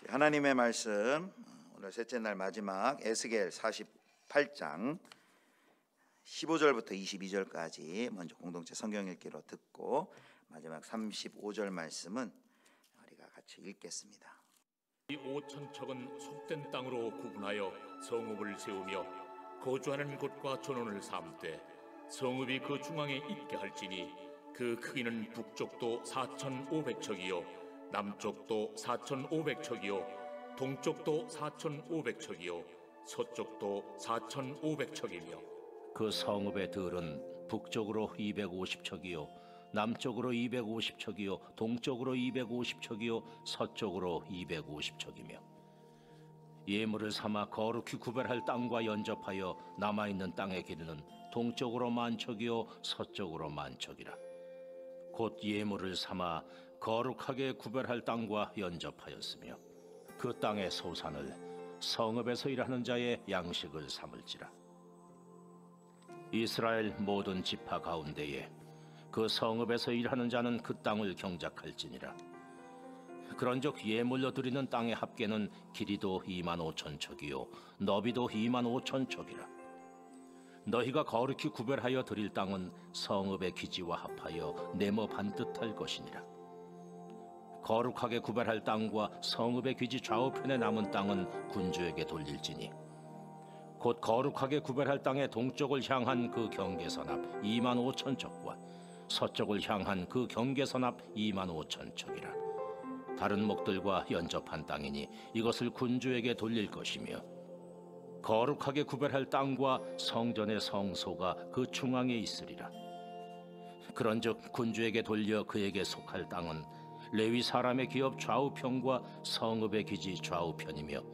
하나님의 말씀 오늘 셋째 날 마지막 에스겔 48장 15절부터 22절까지 먼저 공동체 성경 읽기로 듣고 마지막 35절 말씀은 우리가 같이 읽겠습니다. 이 5천 척은 속된 땅으로 구분하여 성읍을 세우며 거주하는 곳과 전원을 삼되 성읍이 그 중앙에 있게 할지니 그 크기는 북쪽도 4,500척이요 남쪽도 4,500척이요 동쪽도 4,500척이요 서쪽도 4,500척이며 그 성읍의 들은 북쪽으로 250척이요 남쪽으로 250척이요 동쪽으로 250척이요 서쪽으로 250척이며 예물을 삼아 거룩히 구별할 땅과 연접하여 남아있는 땅의 길이는 동쪽으로 10,000척이요 서쪽으로 10,000척이라. 곧 예물을 삼아 거룩하게 구별할 땅과 연접하였으며 그 땅의 소산을 성읍에서 일하는 자의 양식을 삼을지라. 이스라엘 모든 지파 가운데에 그 성읍에서 일하는 자는 그 땅을 경작할지니라. 그런즉 예물로 드리는 땅의 합계는 길이도 25,000척이요 너비도 25,000척이라. 너희가 거룩히 구별하여 드릴 땅은 성읍의 기지와 합하여 네모 반듯할 것이니라. 거룩하게 구별할 땅과 성읍의 기지 좌우편에 남은 땅은 군주에게 돌릴지니 곧 거룩하게 구별할 땅의 동쪽을 향한 그 경계선 앞 25,000척과 서쪽을 향한 그 경계선 앞 25,000척이라. 다른 목들과 연접한 땅이니 이것을 군주에게 돌릴 것이며 거룩하게 구별할 땅과 성전의 성소가 그 중앙에 있으리라. 그런즉 군주에게 돌려 그에게 속할 땅은 레위 사람의 기업 좌우편과 성읍의 기지 좌우편이며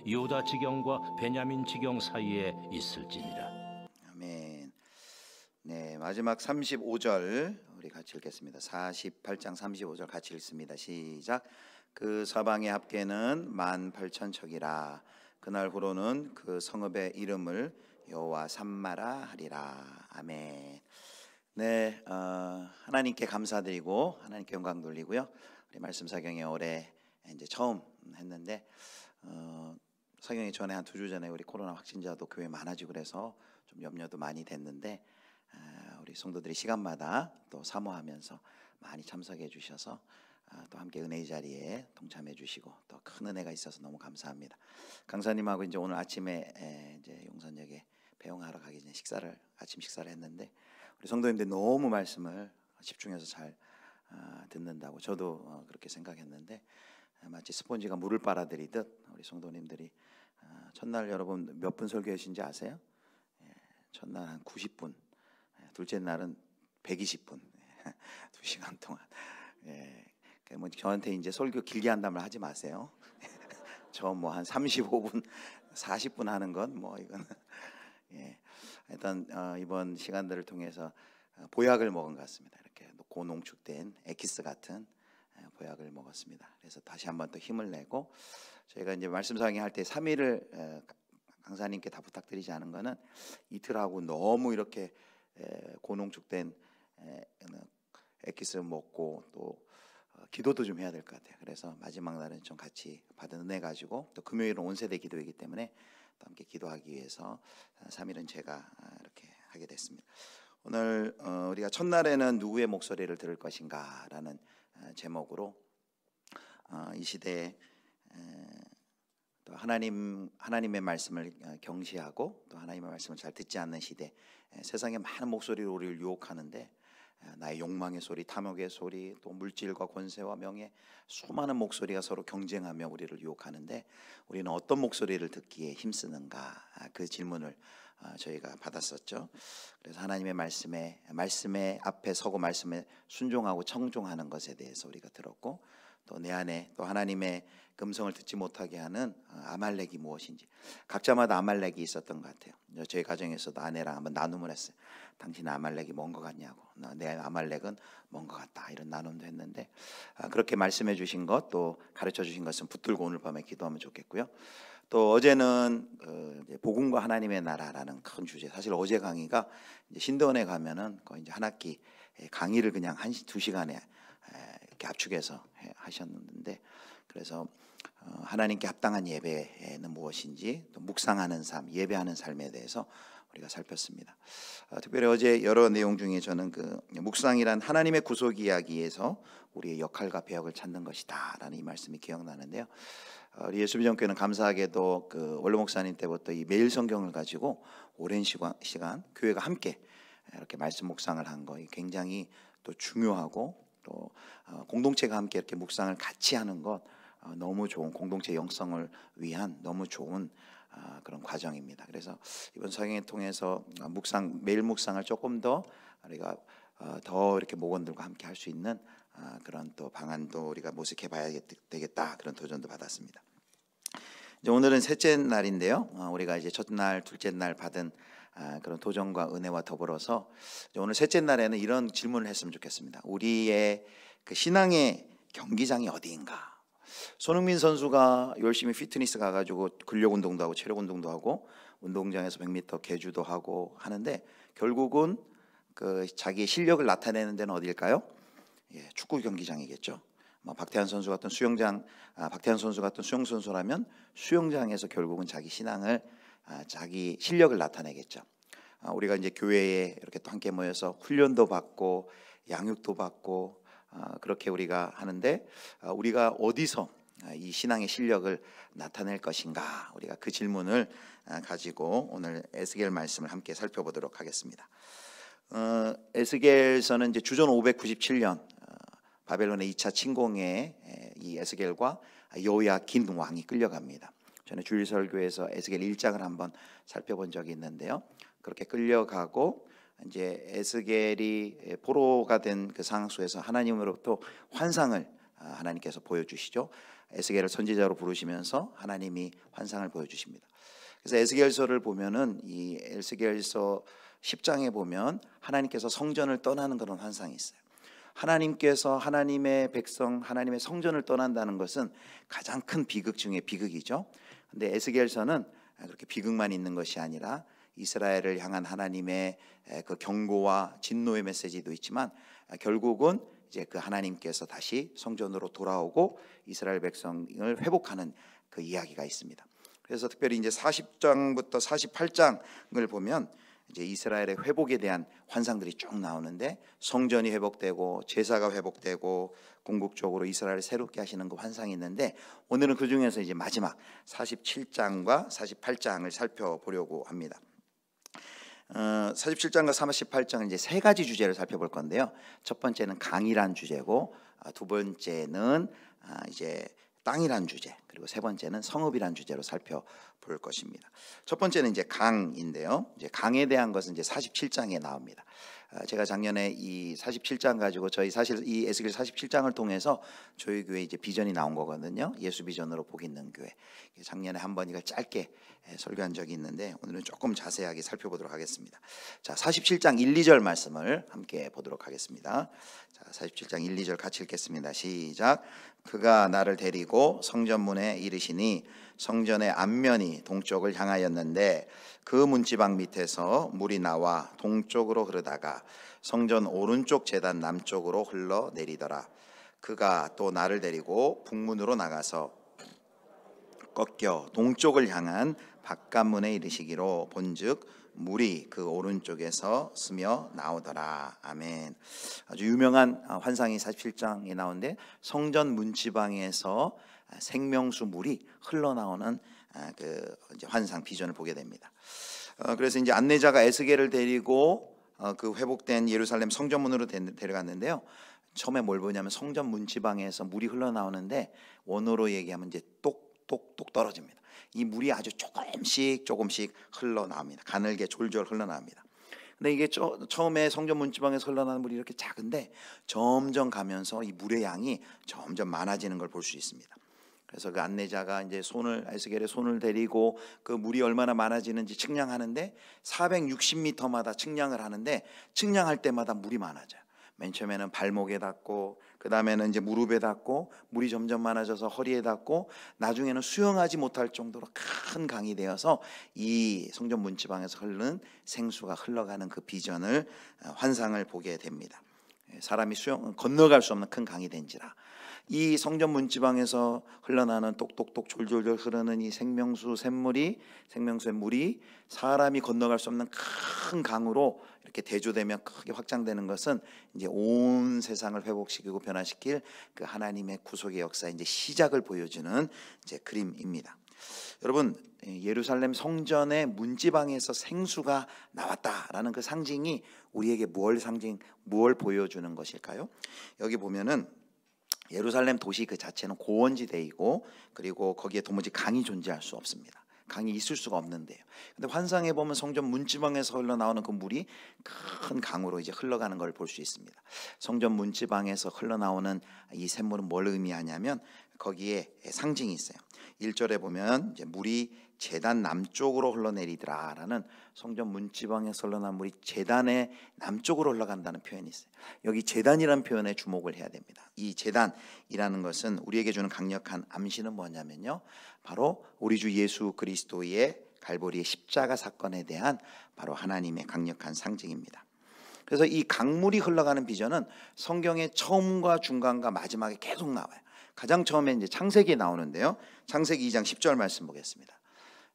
유다 지경과 베냐민 지경 사이에 있을지니라. 아멘. 네, 마지막 35절 우리 같이 읽겠습니다. 48장 35절 같이 읽습니다. 시작. 그 서방의 합계는 18,000척이라. 그날 후로는 그 성읍의 이름을 여호와 삼마라 하리라. 아멘. 네, 하나님께 감사드리고 하나님께 영광 돌리고요. 우리 말씀 사경에 올해 이제 처음 했는데 사경이 전에 한 2주 전에 우리 코로나 확진자도 교회 많아지고 그래서 좀 염려도 많이 됐는데 우리 성도들이 시간마다 또 사모하면서 많이 참석해 주셔서 또 함께 은혜의 자리에 동참해 주시고 또 큰 은혜가 있어서 너무 감사합니다. 강사님하고 이제 오늘 아침에 이제 용산역에 배웅하러 가기 전에 아침 식사를 했는데 우리 성도님들 너무 말씀을 집중해서 잘 듣는다고 저도 그렇게 생각했는데 마치 스폰지가 물을 빨아들이듯 우리 성도님들이 첫날 여러분 몇 분 설교하신지 아세요? 첫날 한 90분, 둘째 날은 120분, 2시간 동안. 뭐 저한테 이제 설교 길게 한다면 하지 마세요. 저 뭐 한 35분, 40분 하는 건 뭐 이건 일단 이번 시간들을 통해서 보약을 먹은 것 같습니다. 이렇게 고농축된 에키스 같은 보약을 먹었습니다. 그래서 다시 한번 또 힘을 내고 저희가 이제 말씀 상의할 때 3일을 강사님께 다 부탁드리지 않은 거는 이틀하고 너무 이렇게 고농축된 에키스 먹고 또 기도도 좀 해야 될 것 같아요. 그래서 마지막 날은 좀 같이 받은 은혜 가지고 또 금요일은 온세대 기도이기 때문에 또 함께 기도하기 위해서 3일은 제가 이렇게 하게 됐습니다. 오늘 우리가 첫날에는 누구의 목소리를 들을 것인가라는 제목으로 이 시대에 또 하나님의 말씀을 경시하고 또 하나님의 말씀을 잘 듣지 않는 시대, 세상에 많은 목소리로 우리를 유혹하는데 나의 욕망의 소리, 탐욕의 소리, 또 물질과 권세와 명예, 수많은 목소리가 서로 경쟁하며 우리를 유혹하는데 우리는 어떤 목소리를 듣기에 힘쓰는가, 그 질문을 저희가 받았었죠. 그래서 하나님의 말씀에 앞에 서고 말씀에 순종하고 청종하는 것에 대해서 우리가 들었고 또 내 안에 또 하나님의 음성을 듣지 못하게 하는 아말렉이 무엇인지 각자마다 아말렉이 있었던 것 같아요. 저희 가정에서도 아내랑 한번 나눔을 했어요. 당신 아말렉이 뭔 것 같냐고. 내 아말렉은 뭔 것 같다. 이런 나눔도 했는데 그렇게 말씀해 주신 것 또 가르쳐 주신 것은 붙들고 오늘 밤에 기도하면 좋겠고요. 또 어제는 복음과 하나님의 나라라는 큰 주제. 사실 어제 강의가 이제 신도원에 가면은 거의 이제 한 학기 강의를 그냥 2시간에 이렇게 압축해서 하셨는데 그래서 하나님께 합당한 예배는 무엇인지, 또 묵상하는 삶, 예배하는 삶에 대해서 우리가 살폈습니다. 특별히 어제 여러 내용 중에 저는 그 묵상이란 하나님의 구속 이야기에서 우리의 역할과 배역을 찾는 것이다라는 이 말씀이 기억나는데요. 우리 예수비전교회는 감사하게도 그 원로 목사님 때부터 이 매일 성경을 가지고 오랜 시간 교회가 함께 이렇게 말씀 묵상을 한 거 굉장히 또 중요하고, 또 공동체가 함께 이렇게 묵상을 같이 하는 것 너무 좋은, 공동체 영성을 위한 너무 좋은 그런 과정입니다. 그래서 이번 성경을 통해서 매일 묵상을 조금 더 우리가 더 이렇게 목원들과 함께 할 수 있는 그런 또 방안도 우리가 모색해 봐야 되겠다, 그런 도전도 받았습니다. 이제 오늘은 셋째 날인데요. 우리가 이제 첫날, 둘째 날 받은 그런 도전과 은혜와 더불어서 오늘 셋째 날에는 이런 질문을 했으면 좋겠습니다. 우리의 그 신앙의 경기장이 어디인가? 손흥민 선수가 열심히 피트니스 가가지고 근력 운동도 하고 체력 운동도 하고 운동장에서 100m 계주도 하고 하는데, 결국은 그 자기의 실력을 나타내는 데는 어디일까요? 축구 경기장이겠죠. 박태환 선수 같은 박태환 선수 같은 수영 선수라면 수영장에서 결국은 자기 신앙을, 자기 실력을 나타내겠죠. 우리가 이제 교회에 이렇게 또 함께 모여서 훈련도 받고 양육도 받고 그렇게 우리가 하는데, 우리가 어디서 이 신앙의 실력을 나타낼 것인가? 우리가 그 질문을 가지고 오늘 에스겔 말씀을 함께 살펴보도록 하겠습니다. 에스겔서는 이제 주전 597년 바벨론의 2차 침공에 이 에스겔과 여호야긴 왕이 끌려갑니다. 전에 주일 설교에서 에스겔 1장을 한번 살펴본 적이 있는데요. 그렇게 끌려가고 이제 에스겔이 포로가 된 그 상황 속에서 하나님으로부터 환상을 하나님께서 보여주시죠. 에스겔을 선지자로 부르시면서 하나님이 환상을 보여주십니다. 그래서 에스겔서를 보면은 이 에스겔서 10장에 보면 하나님께서 성전을 떠나는 그런 환상이 있어요. 하나님께서 하나님의 백성, 하나님의 성전을 떠난다는 것은 가장 큰 비극 중에 비극이죠. 근데 에스겔서는 그렇게 비극만 있는 것이 아니라 이스라엘을 향한 하나님의 그 경고와 진노의 메시지도 있지만, 결국은 이제 그 하나님께서 다시 성전으로 돌아오고 이스라엘 백성을 회복하는 그 이야기가 있습니다. 그래서 특별히 이제 40장부터 48장을 보면 이제 이스라엘의 회복에 대한 환상들이 쭉 나오는데, 성전이 회복되고 제사가 회복되고 궁극적으로 이스라엘을 새롭게 하시는 그 환상이 있는데, 오늘은 그 중에서 이제 마지막 47장과 48장을 살펴보려고 합니다. 47장과 38장은 이제 세 가지 주제를 살펴볼 건데요. 첫 번째는 강이란 주제고, 두 번째는 이제 땅이란 주제, 그리고 세 번째는 성읍이란 주제로 살펴볼 것입니다. 첫 번째는 이제 강인데요. 이제 강에 대한 것은 이제 47장에 나옵니다. 제가 작년에 이 47장 가지고 저희 사실 이 에스겔 47장을 통해서 저희 교회 이제 비전이 나온 거거든요. 예수 비전으로 복 있는 교회. 작년에 한번 이걸 짧게 설교한 적이 있는데, 오늘은 조금 자세하게 살펴보도록 하겠습니다. 자, 47장 1, 2절 말씀을 함께 보도록 하겠습니다. 자, 47장 1, 2절 같이 읽겠습니다. 시작. 그가 나를 데리고 성전문에 이르시니 성전의 앞면이 동쪽을 향하였는데 그 문지방 밑에서 물이 나와 동쪽으로 흐르다가 성전 오른쪽 제단 남쪽으로 흘러내리더라. 그가 또 나를 데리고 북문으로 나가서 꺾여 동쪽을 향한 바깥문에 이르시기로 본즉 물이 그 오른쪽에서 스며 나오더라. 아멘. 아주 유명한 환상이 47장에 나오는데, 성전 문지방에서 생명수 물이 흘러나오는 그 이제 환상 비전을 보게 됩니다. 그래서 이제 안내자가 에스겔을 데리고 그 회복된 예루살렘 성전문으로 데려갔는데요. 처음에 뭘 보냐면 성전 문지방에서 물이 흘러나오는데, 원어로 얘기하면 이제 똑똑똑 떨어집니다. 이 물이 아주 조금씩 흘러나옵니다. 가늘게 졸졸 흘러나옵니다. 근데 이게 처음에 성전 문지방에서 흘러나오는 물이 이렇게 작은데 점점 가면서 이 물의 양이 점점 많아지는 걸 볼 수 있습니다. 그래서 그 안내자가 이제 에스겔의 손을 데리고 그 물이 얼마나 많아지는지 측량하는데 460m마다 측량을 하는데, 측량할 때마다 물이 많아져요. 맨 처음에는 발목에 닿고, 그 다음에는 이제 무릎에 닿고, 물이 점점 많아져서 허리에 닿고, 나중에는 수영하지 못할 정도로 큰 강이 되어서 이 성전 문지방에서 흐르는 생수가 흘러가는 그 비전을, 환상을 보게 됩니다. 사람이 건너갈 수 없는 큰 강이 된지라. 이 성전 문지방에서 흘러나는 똑똑똑 졸졸졸 흐르는 이 생명수의 물이 사람이 건너갈 수 없는 큰 강으로 이렇게 대조되며 크게 확장되는 것은 이제 온 세상을 회복시키고 변화시킬 그 하나님의 구속의 역사 이제 시작을 보여주는 이제 그림입니다. 여러분, 예루살렘 성전의 문지방에서 생수가 나왔다라는 그 상징이 우리에게 무엇을 보여주는 것일까요? 여기 보면은 예루살렘 도시 그 자체는 고원지대이고 그리고 거기에 도무지 강이 존재할 수 없습니다. 강이 있을 수가 없는데요. 근데 환상해 보면 성전 문지방에서 흘러나오는 그 물이 큰 강으로 이제 흘러가는 걸 볼 수 있습니다. 성전 문지방에서 흘러나오는 이 샘물은 뭘 의미하냐면 거기에 상징이 있어요. 1절에 보면 이제 물이 제단 남쪽으로 흘러내리더라라는 성전 문지방에서 흘러난 물이 제단의 남쪽으로 흘러간다는 표현이 있어요. 여기 제단이라는 표현에 주목을 해야 됩니다. 이 제단이라는 것은 우리에게 주는 강력한 암시는 뭐냐면요, 바로 우리 주 예수 그리스도의 갈보리의 십자가 사건에 대한 바로 하나님의 강력한 상징입니다. 그래서 이 강물이 흘러가는 비전은 성경의 처음과 중간과 마지막에 계속 나와요. 가장 처음에 이제 창세기에 나오는데요. 창세기 2장 10절 말씀 보겠습니다.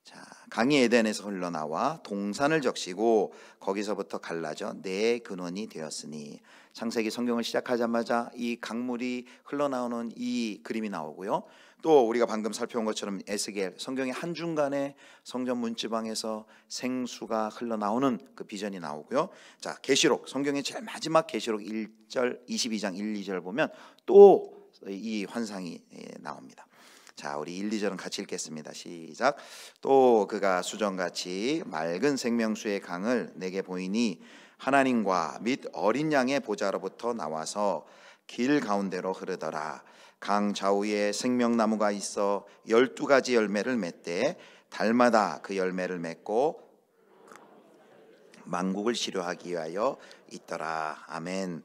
자, 강이 에덴에서 흘러나와 동산을 적시고 거기서부터 갈라져 내 근원이 되었으니. 창세기 성경을 시작하자마자 이 강물이 흘러나오는 이 그림이 나오고요. 또 우리가 방금 살펴본 것처럼 에스겔 성경의 한중간에 성전 문지방에서 생수가 흘러나오는 그 비전이 나오고요. 자, 계시록 성경의 제일 마지막 계시록 1절 22장 1, 2절 보면 또 이 환상이 나옵니다. 자, 우리 1, 2절은 같이 읽겠습니다. 시작. 또 그가 수정같이 맑은 생명수의 강을 내게 보이니 하나님과 및 어린 양의 보좌로부터 나와서 길 가운데로 흐르더라. 강 좌우에 생명나무가 있어 12가지 열매를 맺되 달마다 그 열매를 맺고 만국을 치료하기 위하여 있더라. 아멘.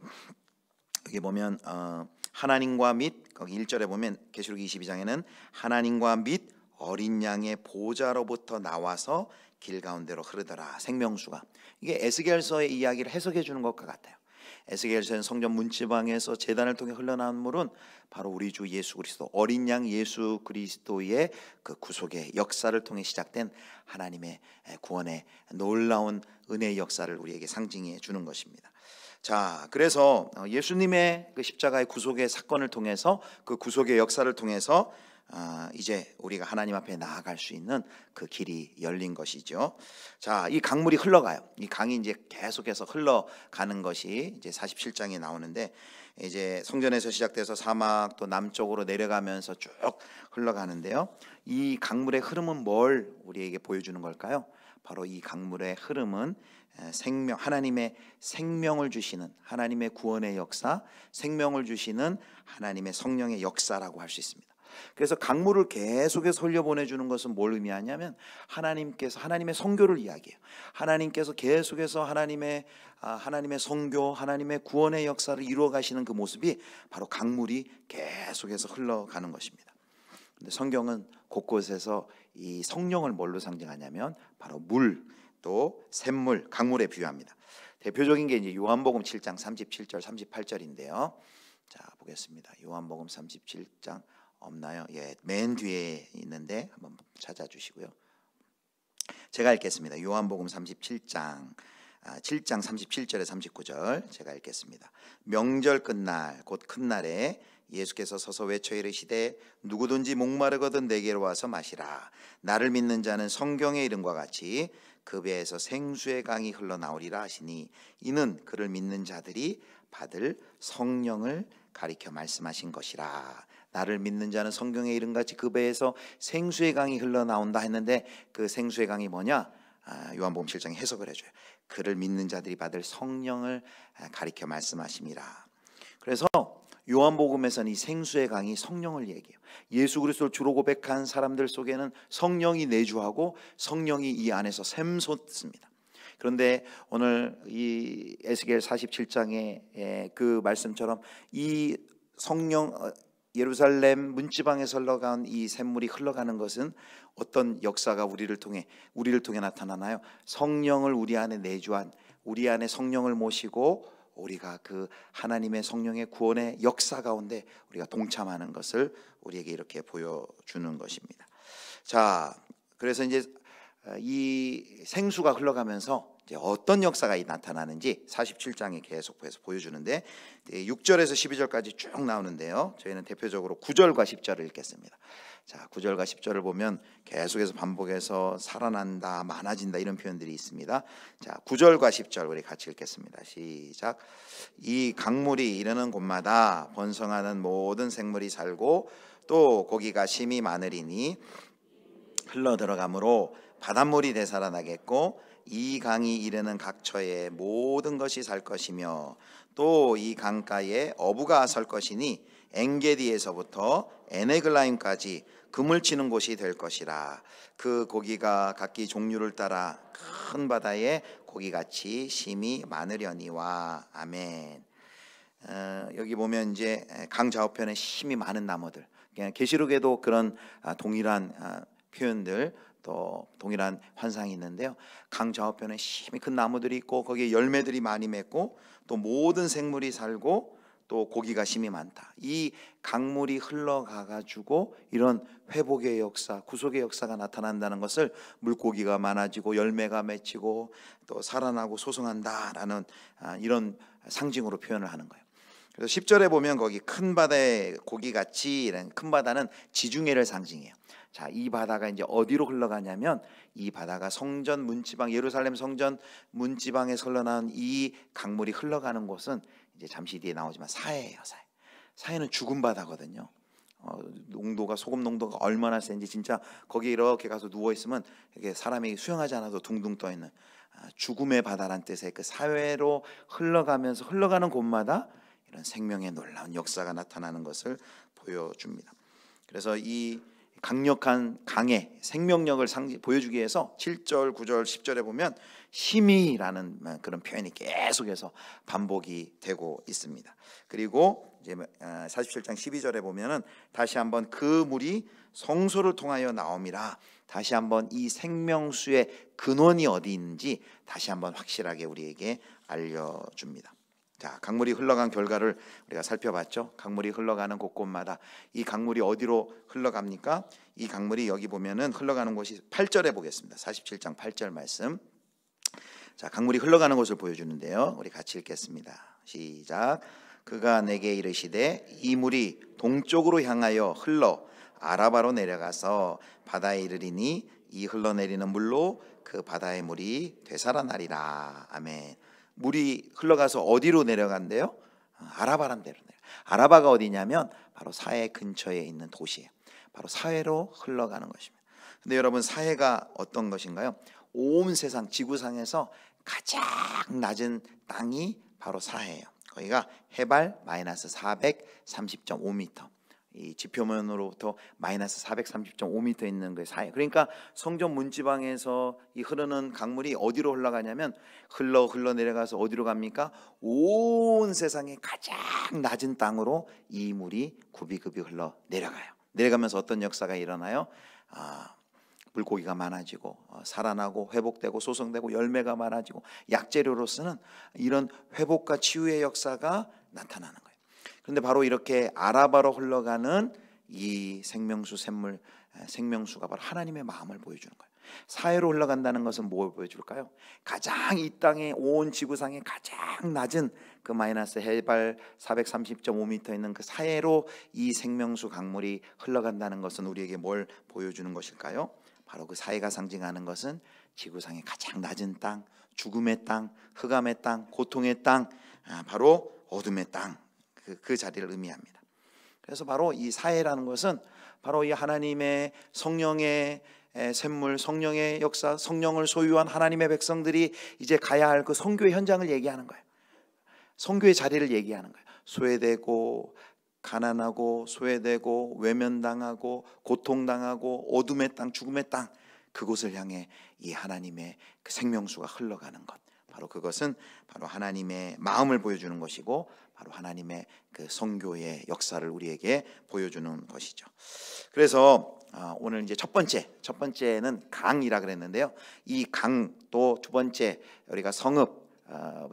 여기 보면 하나님과 및 거기 1절에 보면 계시록 22장에는 하나님과 및 어린 양의 보좌로부터 나와서 길 가운데로 흐르더라. 생명수가. 이게 에스겔서의 이야기를 해석해 주는 것과 같아요. 에스겔서는 성전 문지방에서 제단을 통해 흘러나온 물은 바로 우리 주 예수 그리스도 어린 양 예수 그리스도의 그 구속의 역사를 통해 시작된 하나님의 구원의 놀라운 은혜의 역사를 우리에게 상징해 주는 것입니다. 자, 그래서 예수님의 그 십자가의 구속의 사건을 통해서 그 구속의 역사를 통해서 이제 우리가 하나님 앞에 나아갈 수 있는 그 길이 열린 것이죠. 자, 이 강물이 흘러가요. 이 강이 이제 계속해서 흘러가는 것이 이제 47장에 나오는데 이제 성전에서 시작돼서 사막 또 남쪽으로 내려가면서 쭉 흘러가는데요. 이 강물의 흐름은 뭘 우리에게 보여주는 걸까요? 바로 이 강물의 흐름은 생명, 하나님의 생명을 주시는 하나님의 구원의 역사, 생명을 주시는 하나님의 성령의 역사라고 할 수 있습니다. 그래서 강물을 계속해서 흘려보내주는 것은 뭘 의미하냐면 하나님께서 하나님의 성교를 이야기해요. 하나님께서 계속해서 하나님의 성교, 하나님의 구원의 역사를 이루어 가시는 그 모습이 바로 강물이 계속해서 흘러가는 것입니다. 근데 성경은 곳곳에서 이 성령을 뭘로 상징하냐면 바로 물, 또 샘물, 강물에 비유합니다. 대표적인 게 이제 요한복음 7장 37절 38절인데요. 자, 보겠습니다. 요한복음 37장 없나요? 예, 맨 뒤에 있는데 한번 찾아주시고요. 제가 읽겠습니다. 요한복음 37장 7장 37절에 39절 제가 읽겠습니다. 명절 끝날 곧 큰 날에 예수께서 서서 외쳐 이르시되 누구든지 목마르거든 내게로 와서 마시라. 나를 믿는 자는 성경의 이름과 같이 그 배에서 생수의 강이 흘러나오리라 하시니 이는 그를 믿는 자들이 받을 성령을 가리켜 말씀하신 것이라. 나를 믿는 자는 성경의 이름같이 그 배에서 생수의 강이 흘러나온다 했는데 그 생수의 강이 뭐냐? 요한복음 7장에 해석을 해줘요. 그를 믿는 자들이 받을 성령을 가리켜 말씀하심이라. 그래서 요한복음에서는 이 생수의 강이 성령을 얘기해요. 예수 그리스도를 주로 고백한 사람들 속에는 성령이 내주하고 성령이 이 안에서 샘솟습니다. 그런데 오늘 이 에스겔 47장의 그 말씀처럼 이 성령 예루살렘 문지방에서 흘러간 이 샘물이 흘러가는 것은 어떤 역사가 우리를 통해 나타나나요? 성령을 우리 안에 내주한, 우리 안에 성령을 모시고 우리가 그 하나님의 성령의 구원의 역사 가운데 우리가 동참하는 것을 우리에게 이렇게 보여주는 것입니다. 자, 그래서 이제 이 생수가 흘러가면서 이제 어떤 역사가 나타나는지 47장에 계속해서 보여주는데 6절에서 12절까지 쭉 나오는데요. 저희는 대표적으로 9절과 10절을 읽겠습니다. 자, 9절과 10절을 보면 계속해서 반복해서 살아난다, 많아진다 이런 표현들이 있습니다. 자, 9절과 10절 우리 같이 읽겠습니다. 시작. 이 강물이 이르는 곳마다 번성하는 모든 생물이 살고 또 고기가 심히 많으리니 흘러 들어가므로 바닷물이 되살아나겠고 이 강이 이르는 각처에 모든 것이 살 것이며 또 이 강가에 어부가 설 것이니 엔게디에서부터 에네글라임까지 그물 치는 곳이 될 것이라. 그 고기가 각기 종류를 따라 큰 바다에 고기같이 심히 많으려니와. 아멘. 여기 보면 이제 강 좌우편에 심히 많은 나무들, 계시록에도 그런 동일한 표현들 또 동일한 환상이 있는데요. 강 좌우편에 심히 큰 나무들이 있고 거기에 열매들이 많이 맺고 또 모든 생물이 살고 또 고기가 심히 많다. 이 강물이 흘러가 가지고 이런 회복의 역사, 구속의 역사가 나타난다는 것을 물고기가 많아지고 열매가 맺히고 또 살아나고 소성한다라는 이런 상징으로 표현을 하는 거예요. 그래서 10절에 보면 거기 큰 바다에 고기같이, 이런 큰 바다는 지중해를 상징해요. 자, 이 바다가 이제 어디로 흘러가냐면 이 바다가 성전 문지방, 예루살렘 성전 문지방에서 흘러나온 이 강물이 흘러가는 곳은 이제 잠시 뒤에 나오지만 사해예요. 사해는 죽은 바다거든요. 농도가, 소금 농도가 얼마나 센지 진짜 거기 이렇게 가서 누워 있으면 이게 사람이 수영하지 않아도 둥둥 떠 있는 죽음의 바다란 뜻의 그 사해로 흘러가면서 흘러가는 곳마다 이런 생명의 놀라운 역사가 나타나는 것을 보여줍니다. 그래서 이 강력한 강의 생명력을 보여주기 위해서 7절, 9절, 10절에 보면 힘이라는 그런 표현이 계속해서 반복이 되고 있습니다. 그리고 이제 47장 12절에 보면은 다시 한번 그 물이 성소를 통하여 나옴이라. 다시 한번 이 생명수의 근원이 어디 있는지 다시 한번 확실하게 우리에게 알려줍니다. 자, 강물이 흘러간 결과를 우리가 살펴봤죠. 강물이 흘러가는 곳곳마다 이 강물이 어디로 흘러갑니까? 이 강물이 여기 보면은 흘러가는 곳이 8절에 보겠습니다. 47장 8절 말씀. 자, 강물이 흘러가는 곳을 보여주는데요. 우리 같이 읽겠습니다. 시작. 그가 내게 이르시되 이 물이 동쪽으로 향하여 흘러 아라바로 내려가서 바다에 이르리니 이 흘러내리는 물로 그 바다의 물이 되살아나리라. 아멘. 물이 흘러가서 어디로 내려간대요? 아라바란 데로 내려. 아라바가 어디냐면 바로 사해 근처에 있는 도시예요. 바로 사해로 흘러가는 것입니다. 근데 여러분, 사해가 어떤 것인가요? 온 세상 지구상에서 가장 낮은 땅이 바로 사해예요. 거기가 해발 마이너스 430.5m, 이 지표면으로부터 마이너스 430.5m 있는 그 사해. 그러니까 성전 문지방에서 이 흐르는 강물이 어디로 흘러가냐면 흘러 내려가서 어디로 갑니까? 온 세상의 가장 낮은 땅으로 이 물이 굽이굽이 흘러 내려가요. 내려가면서 어떤 역사가 일어나요? 물고기가 많아지고 살아나고 회복되고 소성되고 열매가 많아지고 약재료로 쓰는 이런 회복과 치유의 역사가 나타나는 거예요. 그런데 바로 이렇게 아라바로 흘러가는 이 생명수 샘물, 생명수가 바로 하나님의 마음을 보여주는 거예요. 사해로 흘러간다는 것은 뭘 보여줄까요? 가장 이 땅의 온 지구상의 가장 낮은 그 마이너스 해발 430.5m 있는 그 사해로 이 생명수 강물이 흘러간다는 것은 우리에게 뭘 보여주는 것일까요? 바로 그 사해가 상징하는 것은 지구상의 가장 낮은 땅, 죽음의 땅, 흑암의 땅, 고통의 땅, 바로 어둠의 땅, 그 자리를 의미합니다. 그래서 바로 이 사해라는 것은 바로 이 하나님의 성령의 샘물, 성령의 역사, 성령을 소유한 하나님의 백성들이 이제 가야 할 그 선교의 현장을 얘기하는 거예요. 선교의 자리를 얘기하는 거예요. 소외되고 가난하고 소외되고 외면당하고 고통당하고 어둠의 땅, 죽음의 땅, 그곳을 향해 이 하나님의 그 생명수가 흘러가는 것, 바로 그것은 바로 하나님의 마음을 보여주는 것이고 바로 하나님의 그 선교의 역사를 우리에게 보여주는 것이죠. 그래서 오늘 이제 첫 번째는 강이라 그랬는데요. 이 강, 또 두 번째 우리가 성읍,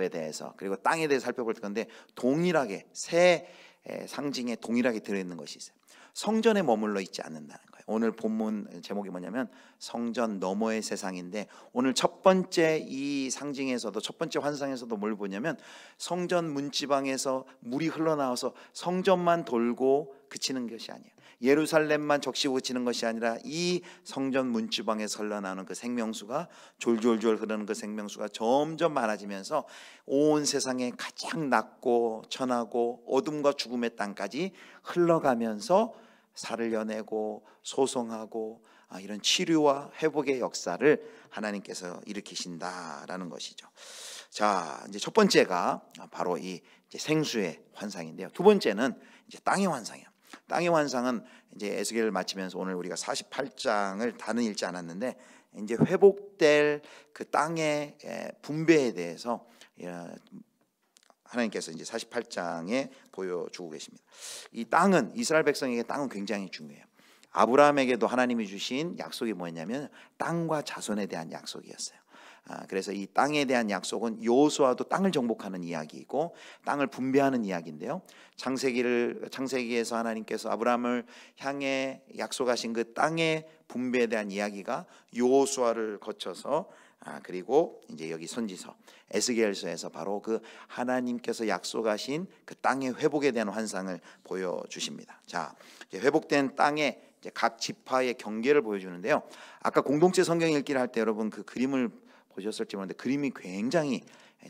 대해서 그리고 땅에 대해서 살펴볼 건데 동일하게 세 상징에 동일하게 들어있는 것이 있어요. 성전에 머물러 있지 않는다는 거예요. 오늘 본문 제목이 뭐냐면 성전 너머의 세상인데 오늘 첫 번째 이 상징에서도 첫 번째 환상에서도 뭘 보냐면 성전 문지방에서 물이 흘러나와서 성전만 돌고 그치는 것이 아니에요. 예루살렘만 적시고 그치는 것이 아니라 이 성전 문지방에서 흘러나오는 그 생명수가 졸졸졸 흐르는 그 생명수가 점점 많아지면서 온 세상에 가장 낮고 천하고 어둠과 죽음의 땅까지 흘러가면서 살을 여내고 소송하고 이런 치료와 회복의 역사를 하나님께서 일으키신다라는 것이죠. 자, 이제 첫 번째가 바로 이 생수의 환상인데요. 두 번째는 이제 땅의 환상이에요. 땅의 환상은 이제 에스겔을 마치면서 오늘 우리가 48장을 다는 읽지 않았는데 이제 회복될 그 땅의 분배에 대해서 하나님께서 이제 48장에 보여주고 계십니다. 이 땅은 이스라엘 백성에게 땅은 굉장히 중요해요. 아브라함에게도 하나님이 주신 약속이 뭐였냐면 땅과 자손에 대한 약속이었어요. 그래서 이 땅에 대한 약속은 여호수아도 땅을 정복하는 이야기이고 땅을 분배하는 이야기인데요. 창세기에서 하나님께서 아브라함을 향해 약속하신 그 땅의 분배에 대한 이야기가 여호수아를 거쳐서 그리고 이제 여기 선지서 에스겔서에서 바로 그 하나님께서 약속하신 그 땅의 회복에 대한 환상을 보여주십니다. 자, 이제 회복된 땅의 이제 각 지파의 경계를 보여주는데요. 아까 공동체 성경 읽기를 할 때 여러분 그 그림을 보셨을지 모르는데 그림이 굉장히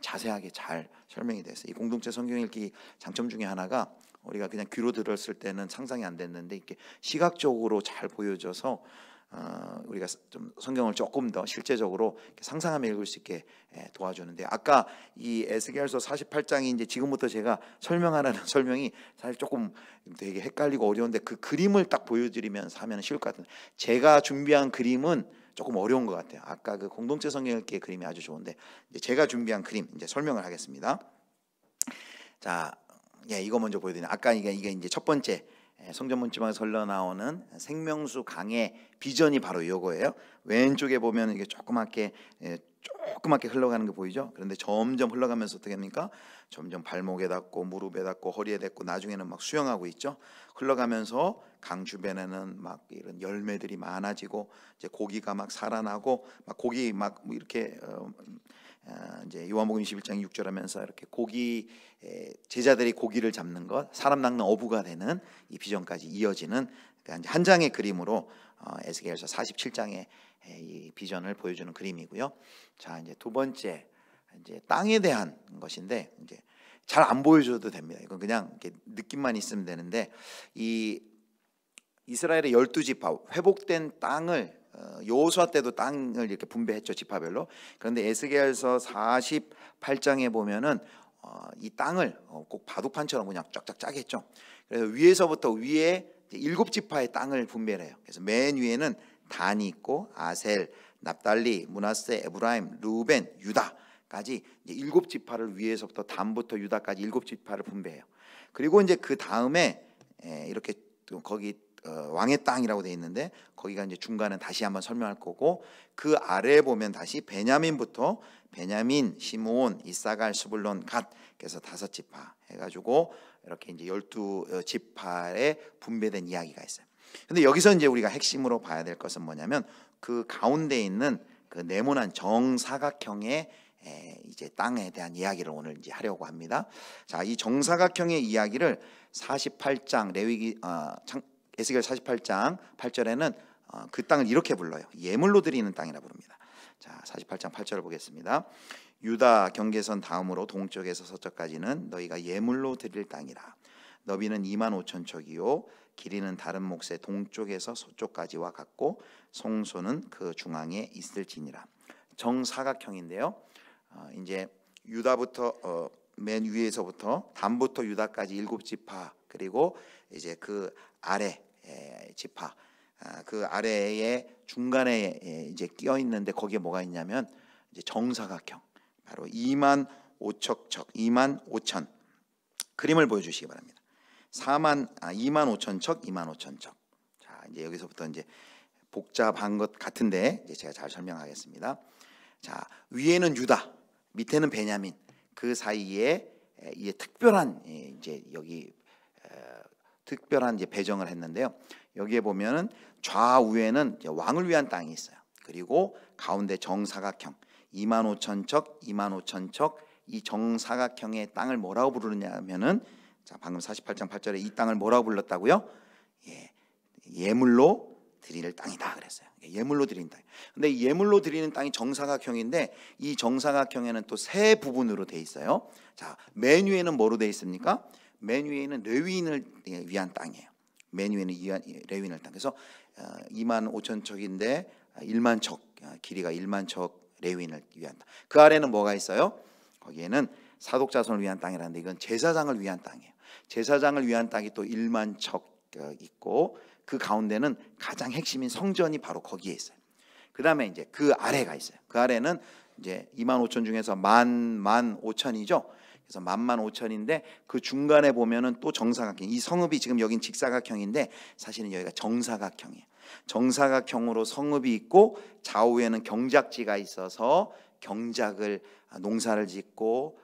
자세하게 잘 설명이 됐어요. 이 공동체 성경 읽기 장점 중에 하나가 우리가 그냥 귀로 들었을 때는 상상이 안 됐는데 이렇게 시각적으로 잘 보여져서 우리가 좀 성경을 조금 더 실제적으로 상상하며 읽을 수 있게 도와주는데 아까 이 에스겔서 48장이 이제 지금부터 제가 설명하라는 설명이 사실 조금 되게 헷갈리고 어려운데 그 그림을 딱 보여드리면서 하면 쉬울 것 같은데 제가 준비한 그림은 조금 어려운 것 같아요. 아까 그 공동체 성경 읽기의 그림이 아주 좋은데 이제 제가 준비한 그림 이제 설명을 하겠습니다. 자, 이거 먼저 보여드리는 아까 이게 이제 첫 번째 성전 문지방에서 흘러나오는 생명수 강의 비전이 바로 이거예요. 왼쪽에 보면 이게 조그맣게 흘러가는 거 보이죠? 그런데 점점 흘러가면서 어떻게 됩니까? 점점 발목에 닿고 무릎에 닿고 허리에 닿고 나중에는 막 수영하고 있죠. 흘러가면서 강 주변에는 막 이런 열매들이 많아지고 이제 고기가 막 살아나고 막 고기 막 이렇게 이제 요한복음 21장 6절 하면서 이렇게 고기 제자들이 고기를 잡는 것 사람 낚는 어부가 되는 이 비전까지 이어지는 그러니까 한 장의 그림으로 에스겔서 47장의 이 비전을 보여주는 그림이고요. 자, 이제 두 번째 이제 땅에 대한 것인데 이제 잘 안 보여줘도 됩니다. 이건 그냥 이렇게 느낌만 있으면 되는데 이 이스라엘의 12지파 회복된 땅을 여호수아 때도 땅을 이렇게 분배했죠, 지파별로. 그런데 에스겔서 48장에 보면은 이 땅을 꼭 바둑판처럼 그냥 쫙쫙 짜겠죠. 그래서 위에서부터 위에 7지파의 땅을 분배를 해요. 그래서 맨 위에는 단이 있고 아셀, 납달리, 므낫세, 에브라임, 루벤, 유다까지 이제 7지파를 위에서부터 단부터 유다까지 7지파를 분배해요. 그리고 이제 그 다음에 이렇게 거기 왕의 땅이라고 되어 있는데 거기가 이제 중간에 다시 한번 설명할 거고 그 아래에 보면 다시 베냐민부터 베냐민, 시므온, 이사갈, 스불론, 갓 그래서 5지파 해가지고 이렇게 이제 12지파에 분배된 이야기가 있어요. 근데 여기서 이제 우리가 핵심으로 봐야 될 것은 뭐냐면 그 가운데 있는 그 네모난 정사각형의 이제 땅에 대한 이야기를 오늘 이제 하려고 합니다. 자, 이 정사각형의 이야기를 48장 에스겔 48장 8절에는 그 땅을 이렇게 불러요. 예물로 드리는 땅이라 부릅니다. 자, 48장 8절을 보겠습니다. 유다 경계선 다음으로 동쪽에서 서쪽까지는 너희가 예물로 드릴 땅이라. 너비는 25,000척이요 길이는 다른 몫의 동쪽에서 서쪽까지와 같고 송소는 그 중앙에 있을지니라. 정사각형인데요. 이제 유다부터 맨 위에서부터 단부터 유다까지 7지파 그리고 이제 그 아래 지파 그 아래에 중간에 이제 끼어 있는데 거기에 뭐가 있냐면 이제 정사각형 바로 25,000척 25,000 그림을 보여주시기 바랍니다. 25,000척 25,000척. 자, 이제 여기서부터 이제 복잡한 것 같은데 이제 제가 잘 설명하겠습니다. 자, 위에는 유다 밑에는 베냐민. 그 사이에 이게 특별한 이제 여기 특별한 이제 배정을 했는데요. 여기에 보면은 좌우에는 이제 왕을 위한 땅이 있어요. 그리고 가운데 정사각형 25,000척, 25,000척 이 정사각형의 땅을 뭐라고 부르느냐면은 자 방금 48장 8절에 이 땅을 뭐라고 불렀다고요? 예물로 드릴 땅이다 그랬어요. 예물로 드리는 땅. 근데 예물로 드리는 땅이 정사각형인데 이 정사각형에는 또 세 부분으로 돼 있어요. 자, 맨 위에는 뭐로 돼 있습니까? 맨 위에는 레위인을 위한 땅이에요. 맨 위에는 레위인을 땅. 그래서 25,000척인데 1만 척 길이가 1만 척 레위인을 위한 땅. 그 아래는 뭐가 있어요? 거기에는 사독자손을 위한 땅이라는데 이건 제사장을 위한 땅이에요. 제사장을 위한 땅이 또 1만 척 있고 그 가운데는 가장 핵심인 성전이 바로 거기에 있어요. 그 다음에 이제 그 아래가 있어요. 그 아래는 이제 25,000 중에서 15,000이죠. 그래서 15,000인데 그 중간에 보면은 또 정사각형. 이 성읍이 지금 여긴 직사각형인데 사실은 여기가 정사각형이에요. 정사각형으로 성읍이 있고 좌우에는 경작지가 있어서 경작을 농사를 짓고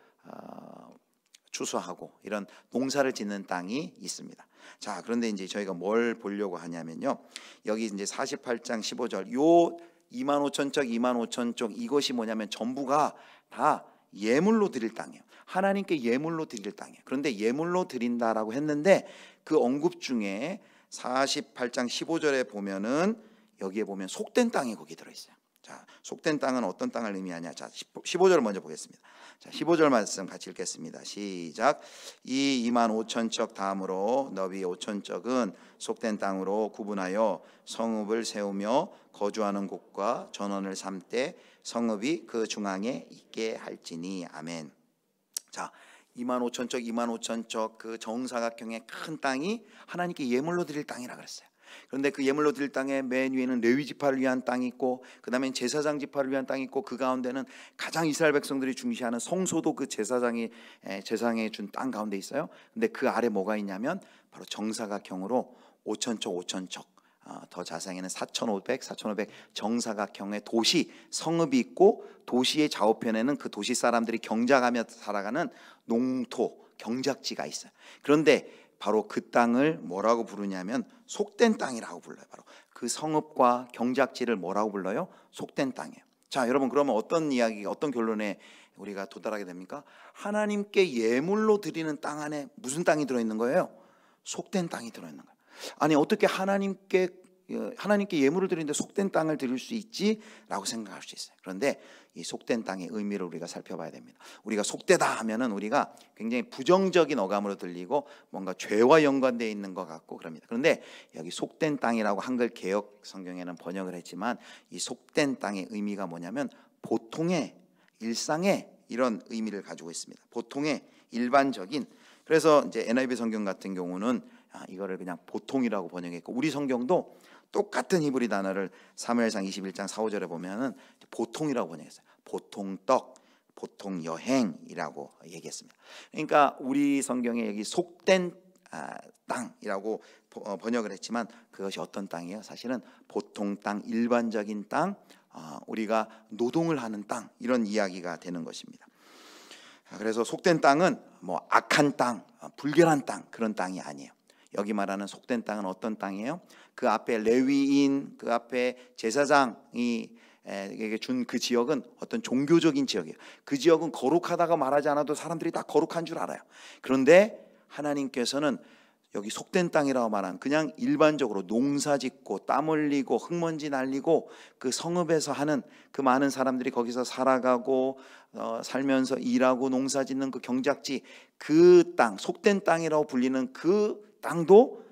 추수하고 이런 농사를 짓는 땅이 있습니다. 자, 그런데 이제 저희가 뭘 보려고 하냐면요. 여기 이제 48장 15절 요 25,000쪽 25,000쪽 이것이 뭐냐면 전부가 다 예물로 드릴 땅이에요. 하나님께 예물로 드릴 땅이에요. 그런데 예물로 드린다라고 했는데 그 언급 중에 48장 15절에 보면은 여기에 보면 속된 땅이 거기 들어 있어요. 자, 속된 땅은 어떤 땅을 의미하냐? 자, 15절을 먼저 보겠습니다. 자, 15절 말씀 같이 읽겠습니다. 시작. 이 25,000척 다음으로 너비 5,000척은 속된 땅으로 구분하여 성읍을 세우며 거주하는 곳과 전원을 삼되 성읍이 그 중앙에 있게 할지니. 아멘. 자, 25,000척 25,000척 그 정사각형의 큰 땅이 하나님께 예물로 드릴 땅이라 그랬어요. 그런데 그 예물로 드릴 땅의 맨 위에는 레위 지파를 위한 땅이 있고 그 다음에 제사장 지파를 위한 땅이 있고 그 가운데는 가장 이스라엘 백성들이 중시하는 성소도 그 제사장이 준 땅 가운데 있어요. 근데 그 아래 뭐가 있냐면 바로 정사각형으로 5,000척 더 자세하게는 4,500 정사각형의 도시 성읍이 있고 도시의 좌우편에는 그 도시 사람들이 경작하며 살아가는 농토 경작지가 있어요. 그런데 바로 그 땅을 뭐라고 부르냐면 속된 땅이라고 불러요. 바로 그 성읍과 경작지를 뭐라고 불러요? 속된 땅이에요. 자, 여러분 그러면 어떤 이야기, 어떤 결론에 우리가 도달하게 됩니까? 하나님께 예물로 드리는 땅 안에 무슨 땅이 들어있는 거예요? 속된 땅이 들어있는 거예요. 아니 어떻게 하나님께 예물을 드리는데 속된 땅을 드릴 수 있지? 라고 생각할 수 있어요. 그런데 이 속된 땅의 의미를 우리가 살펴봐야 됩니다. 우리가 속되다 하면은 우리가 굉장히 부정적인 어감으로 들리고 뭔가 죄와 연관되어 있는 것 같고 그럽니다. 그런데 여기 속된 땅이라고 한글 개역 성경에는 번역을 했지만 이 속된 땅의 의미가 뭐냐면 보통의 일상의 이런 의미를 가지고 있습니다. 보통의 일반적인. 그래서 이제 NIV 성경 같은 경우는 이거를 그냥 보통이라고 번역했고 우리 성경도 똑같은 히브리 단어를 사무엘상 21장 4, 5절에 보면은 보통이라고 번역했어요. 보통 떡, 보통 여행이라고 얘기했습니다. 그러니까 우리 성경에 여기 속된 땅이라고 번역을 했지만 그것이 어떤 땅이에요? 사실은 보통 땅, 일반적인 땅, 우리가 노동을 하는 땅 이런 이야기가 되는 것입니다. 그래서 속된 땅은 뭐 악한 땅, 불결한 땅 그런 땅이 아니에요. 여기 말하는 속된 땅은 어떤 땅이에요? 그 앞에 레위인, 그 앞에 제사장이 준 그 지역은 어떤 종교적인 지역이에요. 그 지역은 거룩하다고 말하지 않아도 사람들이 다 거룩한 줄 알아요. 그런데 하나님께서는 여기 속된 땅이라고 말한 그냥 일반적으로 농사 짓고 땀 흘리고 흙먼지 날리고 그 성읍에서 하는 그 많은 사람들이 거기서 살아가고 살면서 일하고 농사 짓는 그 경작지 그 땅, 속된 땅이라고 불리는 그 땅도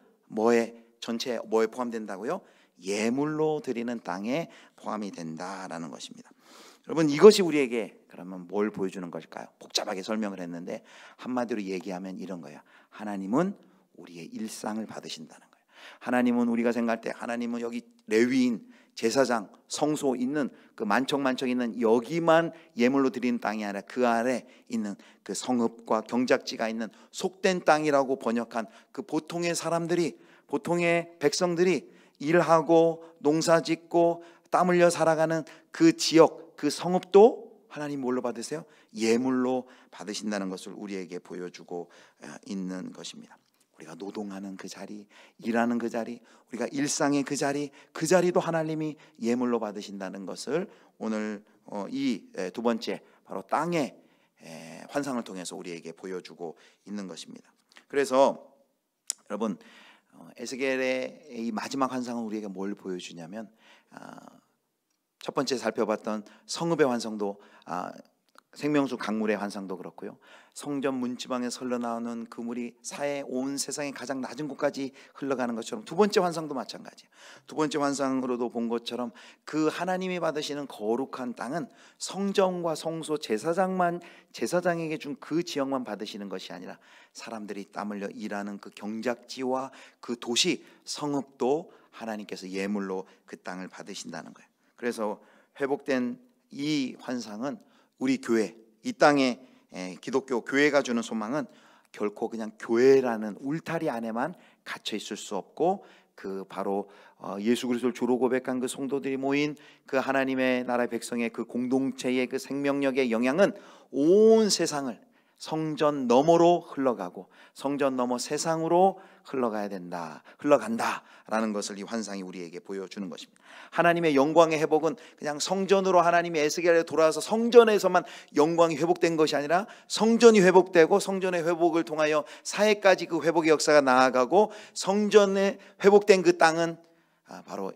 전체에 뭐에 포함된다고요? 예물로 드리는 땅에 포함이 된다라는 것입니다. 여러분 이것이 우리에게 그러면 뭘 보여주는 것일까요? 복잡하게 설명을 했는데 한마디로 얘기하면 이런 거예요. 하나님은 우리의 일상을 받으신다는 거예요. 하나님은 우리가 생각할 때 하나님은 여기 레위인, 제사장, 성소 있는 그 만척 있는 여기만 예물로 드리는 땅이 아니라 그 아래 있는 그 성읍과 경작지가 있는 속된 땅이라고 번역한 그 보통의 사람들이, 보통의 백성들이 일하고 농사 짓고 땀 흘려 살아가는 그 지역, 그 성읍도 하나님 뭘로 받으세요? 예물로 받으신다는 것을 우리에게 보여주고 있는 것입니다. 우리가 노동하는 그 자리, 일하는 그 자리, 우리가 일상의 그 자리도 하나님이 예물로 받으신다는 것을 오늘 이 두 번째 바로 땅의 환상을 통해서 우리에게 보여주고 있는 것입니다. 그래서 여러분, 에스겔의 이 마지막 환상은 우리에게 뭘 보여주냐면, 첫 번째 살펴봤던 성읍의 환상도, 생명수 강물의 환상도 그렇고요, 성전 문지방에 흘러나오는 그 물이 온 세상의 가장 낮은 곳까지 흘러가는 것처럼 두 번째 환상도 마찬가지예요. 두 번째 환상으로도 본 것처럼 그 하나님이 받으시는 거룩한 땅은 성전과 성소, 제사장에게 준 그 지역만 받으시는 것이 아니라 사람들이 땀 흘려 일하는 그 경작지와 그 도시, 성읍도 하나님께서 예물로 그 땅을 받으신다는 거예요. 그래서 회복된 이 환상은 우리 교회, 이 땅에 기독교 교회가 주는 소망은 결코 그냥 교회라는 울타리 안에만 갇혀 있을 수 없고, 그 바로 예수 그리스도를 주로 고백한 그 성도들이 모인 그 하나님의 나라의 백성의 그 공동체의 그 생명력의 영향은 온 세상을 성전 너머로 흘러가고 성전 너머 세상으로 흘러간다라는 것을 이 환상이 우리에게 보여주는 것입니다. 하나님의 영광의 회복은 그냥 성전으로 하나님이 에스겔에 돌아와서 성전에서만 영광이 회복된 것이 아니라 성전이 회복되고 성전의 회복을 통하여 사회까지 그 회복의 역사가 나아가고, 성전에 회복된 그 땅은 바로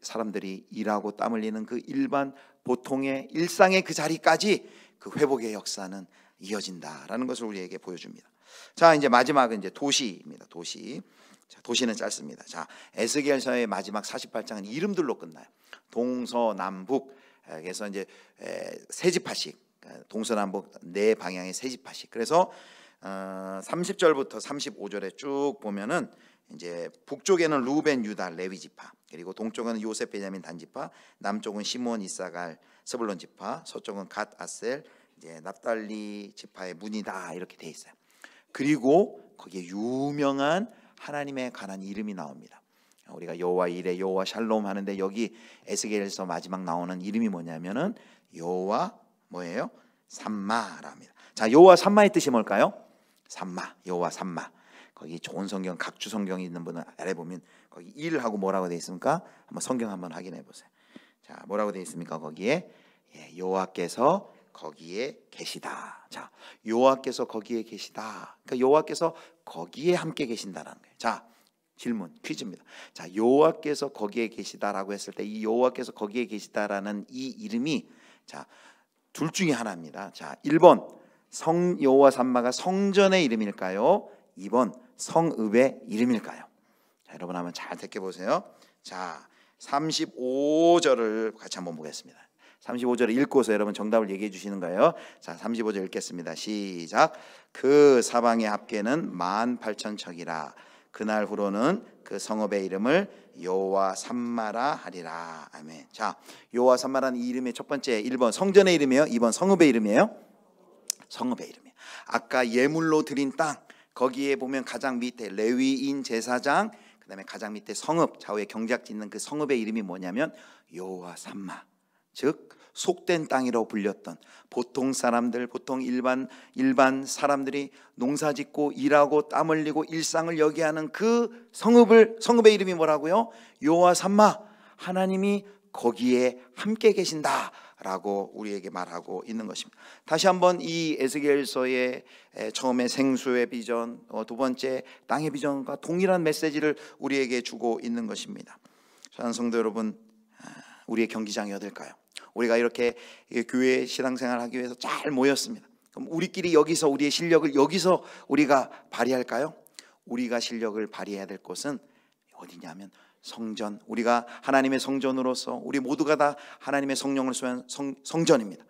사람들이 일하고 땀 흘리는 그 일반 보통의 일상의 그 자리까지 그 회복의 역사는 이어진다라는 것을 우리에게 보여줍니다. 자, 이제 마지막은 이제 도시입니다. 도시. 자, 도시는 짧습니다. 자, 에스겔서의 마지막 48장은 이름들로 끝나요. 동서남북에서 이제 세 지파씩, 동서남북 네 방향의 세 지파씩. 그래서 30절부터 35절에 쭉 보면은 이제 북쪽에는 루벤, 유다, 레위 지파, 그리고 동쪽은 요셉, 베냐민, 단 지파, 남쪽은 시몬, 이사갈, 스불론 지파, 서쪽은 갓, 아셀, 이제 납달리 지파의 문이다, 이렇게 돼 있어요. 그리고 거기에 유명한 하나님에 관한 이름이 나옵니다. 우리가 여호와 이레, 여호와 샬롬 하는데 여기 에스겔에서 마지막 나오는 이름이 뭐냐면은 여호와 뭐예요? 삼마랍니다. 자, 여호와 삼마의 뜻이 뭘까요? 삼마, 여호와 삼마. 거기 좋은 성경, 각주 성경이 있는 분은 아래 보면 거기 일하고 뭐라고 돼 있습니까? 한번 성경 한번 확인해 보세요. 자, 뭐라고 돼 있습니까? 거기에 여호와께서 거기에 계시다. 자, 여호와께서 거기에 계시다. 그러니까 여호와께서 거기에 함께 계신다라는 거예요. 자, 질문, 퀴즈입니다. 자, 여호와께서 거기에 계시다라고 했을 때 이 여호와께서 거기에 계시다라는 이 이름이, 자, 둘 중에 하나입니다. 자, 1번 여호와 삼마가 성전의 이름일까요? 2번 성읍의 이름일까요? 자, 여러분 한번 잘 듣게 보세요. 자, 35절을 같이 한번 보겠습니다. 35절을 읽고서 여러분 정답을 얘기해 주시는 거예요. 자, 35절 읽겠습니다. 시작. 그 사방의 합계는 18,000척이라. 그날 후로는 그 성읍의 이름을 여호와 삼마라 하리라. 아멘. 자, 여호와 삼마라는 이 이름의 첫 번째 1번 성전의 이름이에요. 2번 성읍의 이름이에요. 성읍의 이름이에요. 아까 예물로 드린 땅, 거기에 보면 가장 밑에 레위인 제사장, 그다음에 가장 밑에 성읍, 좌우에 경작지 있는 그 성읍의 이름이 뭐냐면 여호와 삼마, 즉 속된 땅이라고 불렸던, 보통 사람들, 보통 일반 사람들이 농사짓고 일하고 땀 흘리고 일상을 여기하는 그 성읍의 이름이 뭐라고요? 여호와 삼마, 하나님이 거기에 함께 계신다라고 우리에게 말하고 있는 것입니다. 다시 한번 이 에스겔서의 처음에 생수의 비전, 두 번째 땅의 비전과 동일한 메시지를 우리에게 주고 있는 것입니다. 사랑하는 성도 여러분, 우리의 경기장이 어딜까요? 우리가 이렇게 교회 신앙생활 하기 위해서 잘 모였습니다. 그럼 우리끼리 여기서 우리의 실력을 여기서 우리가 발휘할까요? 우리가 실력을 발휘해야 될 곳은 어디냐면 성전, 우리가 하나님의 성전으로서 우리 모두가 다 하나님의 성령을 소유한 성전입니다.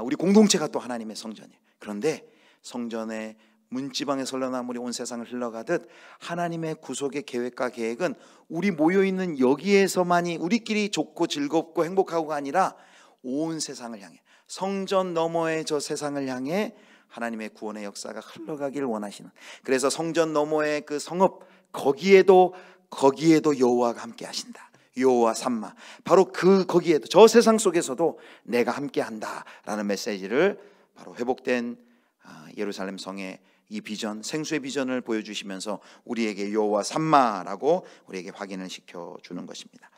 우리 공동체가 또 하나님의 성전이에요. 그런데 성전의 문지방에 흘러나온 물이 온 세상을 흘러가듯 하나님의 구속의 계획과 계획은 우리 모여있는 여기에서만이 우리끼리 좋고 즐겁고 행복하고가 아니라 온 세상을 향해, 성전 너머의 저 세상을 향해 하나님의 구원의 역사가 흘러가길 원하시는, 그래서 성전 너머의 그 성읍, 거기에도 여호와가 함께 하신다. 여호와 삼마. 바로 거기에도 저 세상 속에서도 내가 함께한다라는 메시지를 바로 회복된 예루살렘 성의 이 비전, 생수의 비전을 보여주시면서 우리에게 여호와 삼마라고 우리에게 확인을 시켜주는 것입니다.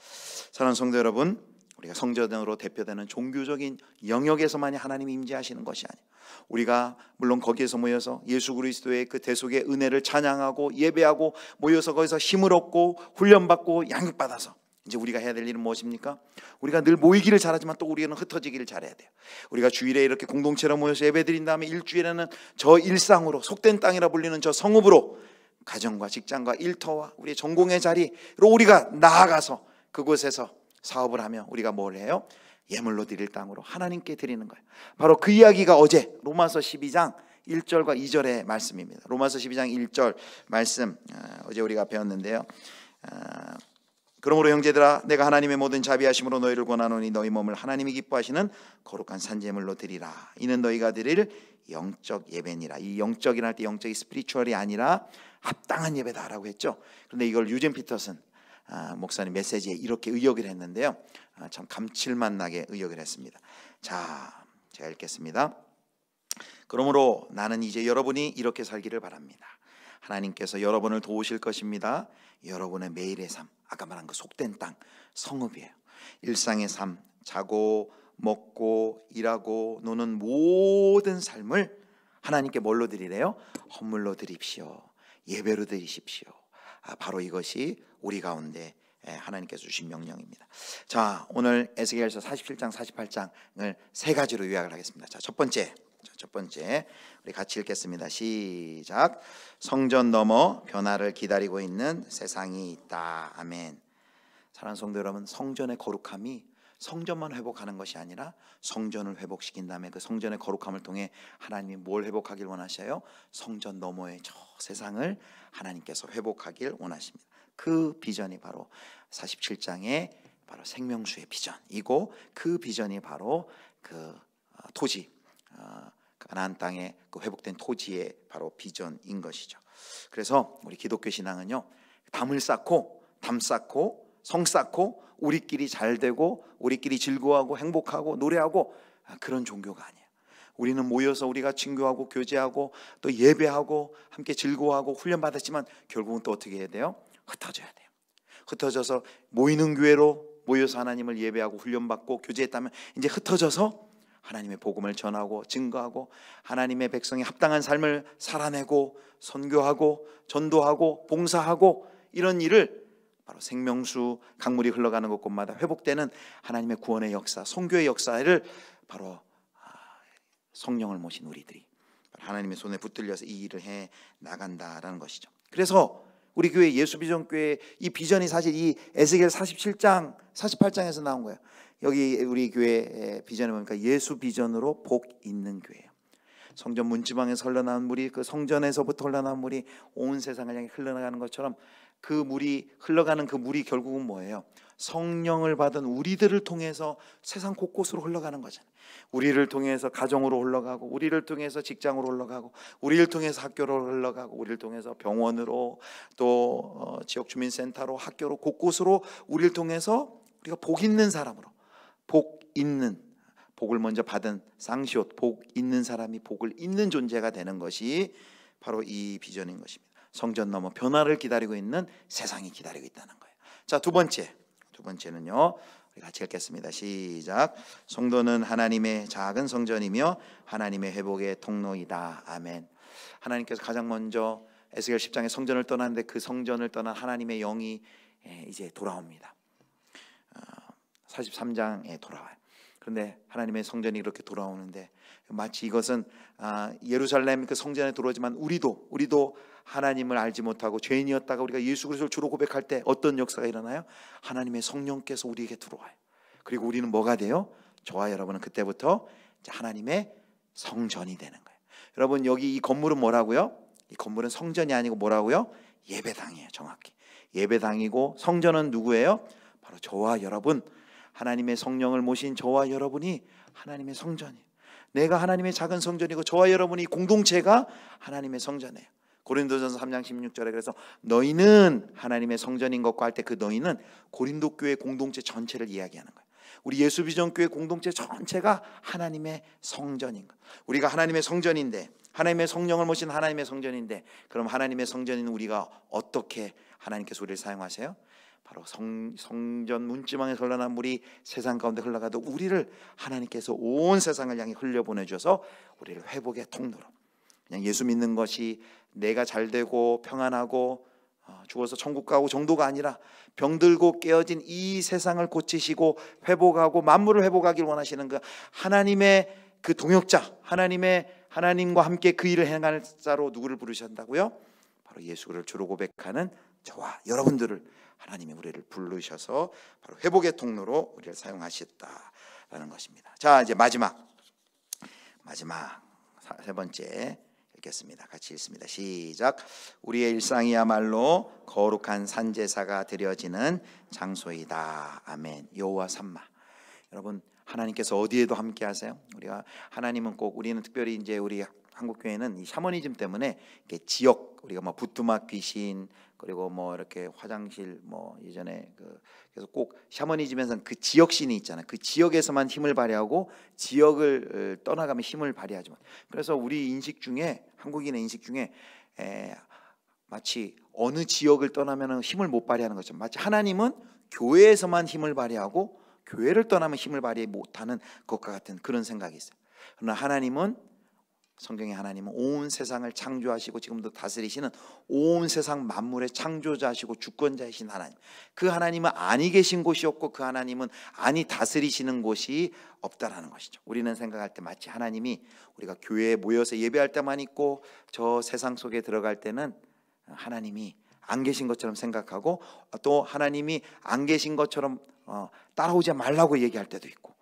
사랑하는 성도 여러분, 우리가 성전으로 대표되는 종교적인 영역에서만이 하나님이 임재하시는 것이 아니에요. 우리가 물론 거기에서 모여서 예수 그리스도의 그 대속의 은혜를 찬양하고 예배하고 모여서 거기서 힘을 얻고 훈련받고 양육받아서 이제 우리가 해야 될 일은 무엇입니까? 우리가 늘 모이기를 잘하지만 또 우리는 흩어지기를 잘해야 돼요. 우리가 주일에 이렇게 공동체로 모여서 예배드린 다음에 일주일에는 저 일상으로 속된 땅이라 불리는 저 성읍으로 가정과 직장과 일터와 우리의 전공의 자리로 우리가 나아가서 그곳에서 사업을 하며 우리가 뭘 해요? 예물로 드릴 땅으로 하나님께 드리는 거예요. 바로 그 이야기가 어제 로마서 12장 1절과 2절의 말씀입니다. 로마서 12장 1절 말씀 어제 우리가 배웠는데요. 그러므로 형제들아 내가 하나님의 모든 자비하심으로 너희를 권하노니 너희 몸을 하나님이 기뻐하시는 거룩한 산제물로 드리라. 이는 너희가 드릴 영적 예배니라. 이 영적이라 할 때 영적이 스피리추얼이 아니라 합당한 예배다라고 했죠. 그런데 이걸 유젠 피터슨 목사님 메시지에 이렇게 의역을 했는데요. 참 감칠맛 나게 의역을 했습니다. 자, 제가 읽겠습니다. 그러므로 나는 이제 여러분이 이렇게 살기를 바랍니다. 하나님께서 여러분을 도우실 것입니다. 여러분의 매일의 삶, 아까 말한 그 속된 땅, 성읍이에요. 일상의 삶, 자고 먹고 일하고 노는 모든 삶을 하나님께 뭘로 드리래요? 헌물로 드립시오. 예배로 드리십시오. 바로 이것이 우리 가운데 하나님께서 주신 명령입니다. 자, 오늘 에스겔서 47장 48장을 세 가지로 요약을 하겠습니다. 자, 첫 번째 우리 같이 읽겠습니다. 시작. 성전 넘어 변화를 기다리고 있는 세상이 있다. 아멘. 사랑하는 성도 여러분, 성전의 거룩함이 성전만 회복하는 것이 아니라 성전을 회복시킨 다음에 그 성전의 거룩함을 통해 하나님이 뭘 회복하길 원하셔요? 성전 너머의 저 세상을 하나님께서 회복하길 원하십니다. 그 비전이 바로 47장의 바로 생명수의 비전이고 그 비전이 바로 그 토지 가나안 땅의 그 회복된 토지의 바로 비전인 것이죠. 그래서 우리 기독교 신앙은요, 담을 쌓고 담 쌓고 성 쌓고 우리끼리 잘 되고 우리끼리 즐거워하고 행복하고 노래하고 그런 종교가 아니에요. 우리는 모여서 우리가 친교하고 교제하고 또 예배하고 함께 즐거워하고 훈련받았지만 결국은 또 어떻게 해야 돼요? 흩어져야 돼요. 흩어져서 모이는 교회로 모여서 하나님을 예배하고 훈련받고 교제했다면 이제 흩어져서 하나님의 복음을 전하고 증거하고 하나님의 백성이 합당한 삶을 살아내고 선교하고 전도하고 봉사하고 이런 일을 바로 생명수 강물이 흘러가는 곳곳마다 회복되는 하나님의 구원의 역사, 선교의 역사를 바로 성령을 모신 우리들이 하나님의 손에 붙들려서 이 일을 해 나간다라는 것이죠. 그래서 우리 교회 예수비전교회 이 비전이 사실 이 에스겔 47장 48장에서 나온 거예요. 여기 우리 교회 비전을 보니까 예수 비전으로 복 있는 교회예요. 성전 문지방에서 흘러나온 물이 그 성전에서부터 흘러나온 물이 온 세상을 향해 흘러나가는 것처럼 그 물이 흘러가는 그 물이 결국은 뭐예요? 성령을 받은 우리들을 통해서 세상 곳곳으로 흘러가는 거잖아요. 우리를 통해서 가정으로 흘러가고 우리를 통해서 직장으로 흘러가고 우리를 통해서 학교로 흘러가고 우리를 통해서 병원으로 또 지역주민센터로 학교로 곳곳으로 우리를 통해서 우리가 복 있는 사람으로 복 있는 복을 먼저 받은 쌍시옷 복 있는 사람이 복을 있는 존재가 되는 것이 바로 이 비전인 것입니다. 성전 넘어 변화를 기다리고 있는 세상이 기다리고 있다는 거예요. 자, 두 번째는요. 우리 같이 읽겠습니다. 시작. 성도는 하나님의 작은 성전이며 하나님의 회복의 통로이다. 아멘. 하나님께서 가장 먼저 에스겔 10장의 성전을 떠났는데 그 성전을 떠난 하나님의 영이 이제 돌아옵니다. 43장에 돌아와요. 그런데 하나님의 성전이 이렇게 돌아오는데 마치 이것은 예루살렘 그 성전에 들어오지만 우리도 하나님을 알지 못하고 죄인이었다가 우리가 예수 그리스도를 주로 고백할 때 어떤 역사가 일어나요? 하나님의 성령께서 우리에게 들어와요. 그리고 우리는 뭐가 돼요? 저와 여러분은 그때부터 하나님의 성전이 되는 거예요. 여러분 여기 이 건물은 뭐라고요? 이 건물은 성전이 아니고 뭐라고요? 예배당이에요. 정확히 예배당이고 성전은 누구예요? 바로 저와 여러분, 하나님의 성령을 모신 저와 여러분이 하나님의 성전이에요. 내가 하나님의 작은 성전이고 저와 여러분이 공동체가 하나님의 성전이에요. 고린도전서 3장 16절에 그래서 너희는 하나님의 성전인 것과 할 때 그 너희는 고린도 교회 공동체 전체를 이야기하는 거예요. 우리 예수비전교회 공동체 전체가 하나님의 성전인 것. 우리가 하나님의 성전인데, 하나님의 성령을 모신 하나님의 성전인데, 그럼 하나님의 성전인 우리가 어떻게 하나님께서 우리를 사용하세요? 바로 성전 문지방에 흘러난 물이 세상 가운데 흘러가도 우리를 하나님께서 온 세상을 향해 흘려보내줘서 우리를 회복의 통로로, 그냥 예수 믿는 것이 내가 잘되고 평안하고 죽어서 천국 가고 정도가 아니라 병들고 깨어진 이 세상을 고치시고 회복하고 만물을 회복하길 원하시는 그 하나님의 그 동역자, 하나님과 함께 그 일을 행할 자로 누구를 부르셨다고요? 바로 예수를 주로 고백하는 저와 여러분들을 하나님이 우리를 부르셔서 바로 회복의 통로로 우리를 사용하셨다라는 것입니다. 자, 이제 마지막 세 번째 읽겠습니다. 같이 읽습니다. 시작. 우리의 일상이야말로 거룩한 산제사가 드려지는 장소이다. 아멘. 여호와 삼마. 여러분, 하나님께서 어디에도 함께 하세요. 우리가 하나님은 꼭, 우리는 특별히 이제 우리 한국 교회는 이 샤머니즘 때문에 이렇게 지역, 우리가 뭐 부뚜막 귀신, 그리고 뭐 이렇게 화장실, 뭐 예전에 그래서 꼭 샤머니즘에서는 그 지역 신이 있잖아요. 그 지역에서만 힘을 발휘하고 지역을 떠나가면 힘을 발휘하지 못. 그래서 우리 인식 중에, 한국인의 인식 중에 마치 어느 지역을 떠나면 힘을 못 발휘하는 것처럼, 마치 하나님은 교회에서만 힘을 발휘하고 교회를 떠나면 힘을 발휘 못하는 것과 같은 그런 생각이 있어요. 그러나 하나님은, 성경의 하나님은 온 세상을 창조하시고 지금도 다스리시는 온 세상 만물의 창조자시고 주권자이신 하나님, 그 하나님은 아니 계신 곳이 없고 그 하나님은 아니 다스리시는 곳이 없다라는 것이죠. 우리는 생각할 때 마치 하나님이 우리가 교회에 모여서 예배할 때만 있고 저 세상 속에 들어갈 때는 하나님이 안 계신 것처럼 생각하고, 또 하나님이 안 계신 것처럼 따라오지 말라고 얘기할 때도 있고,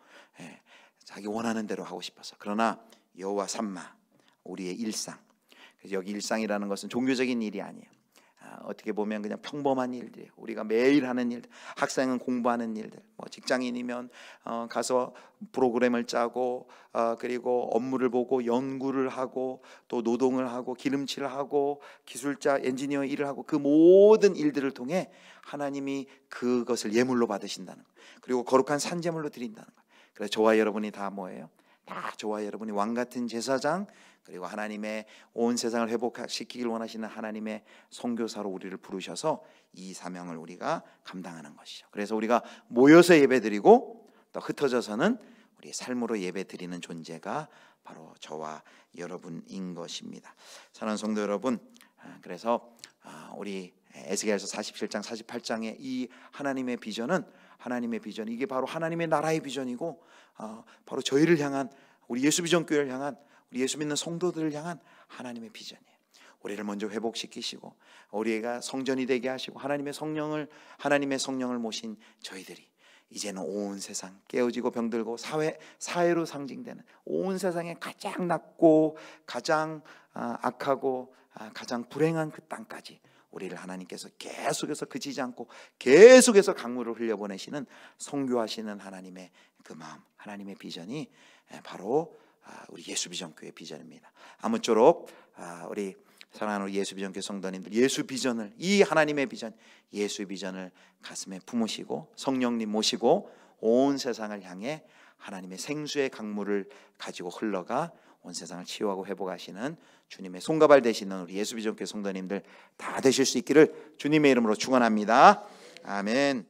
자기 원하는 대로 하고 싶어서. 그러나 여호와 삼마, 우리의 일상. 그래서 여기 일상이라는 것은 종교적인 일이 아니에요. 어떻게 보면 그냥 평범한 일들이에요. 우리가 매일 하는 일들, 학생은 공부하는 일들, 뭐 직장인이면 가서 프로그램을 짜고, 그리고 업무를 보고 연구를 하고, 또 노동을 하고, 기름칠을 하고, 기술자, 엔지니어 일을 하고, 그 모든 일들을 통해 하나님이 그것을 예물로 받으신다는 거예요. 그리고 거룩한 산제물로 드린다는 거예요. 그래서 저와 여러분이 다 뭐예요? 다 저와 여러분이 왕같은 제사장, 그리고 하나님의 온 세상을 회복시키길 원하시는 하나님의 선교사로 우리를 부르셔서 이 사명을 우리가 감당하는 것이죠. 그래서 우리가 모여서 예배드리고 또 흩어져서는 우리의 삶으로 예배드리는 존재가 바로 저와 여러분인 것입니다. 사랑하는 성도 여러분, 그래서 우리 에스겔서 47장 48장의 이 하나님의 비전은, 이게 바로 하나님의 나라의 비전이고, 바로 저희를 향한, 우리 예수비전교회를 향한, 우리 예수 믿는 성도들을 향한 하나님의 비전이에요. 우리를 먼저 회복시키시고 우리가 성전이 되게 하시고 하나님의 성령을 모신 저희들이 이제는 온 세상, 깨어지고 병들고 사회로 상징되는 온 세상에 가장 낮고 가장 악하고 가장 불행한 그 땅까지 우리를 하나님께서 계속해서 그치지 않고 계속해서 강물을 흘려보내시는, 선교하시는 하나님의 그 마음, 하나님의 비전이 바로 우리 예수비전교회 비전입니다. 아무쪼록 우리 사랑하는 우리 예수비전교회 성도님들, 예수 비전을, 이 하나님의 비전, 예수 비전을 가슴에 품으시고 성령님 모시고 온 세상을 향해 하나님의 생수의 강물을 가지고 흘러가 온 세상을 치유하고 회복하시는 주님의 손가발 되시는 우리 예수비전교회 성도님들 다 되실 수 있기를 주님의 이름으로 축원합니다. 아멘.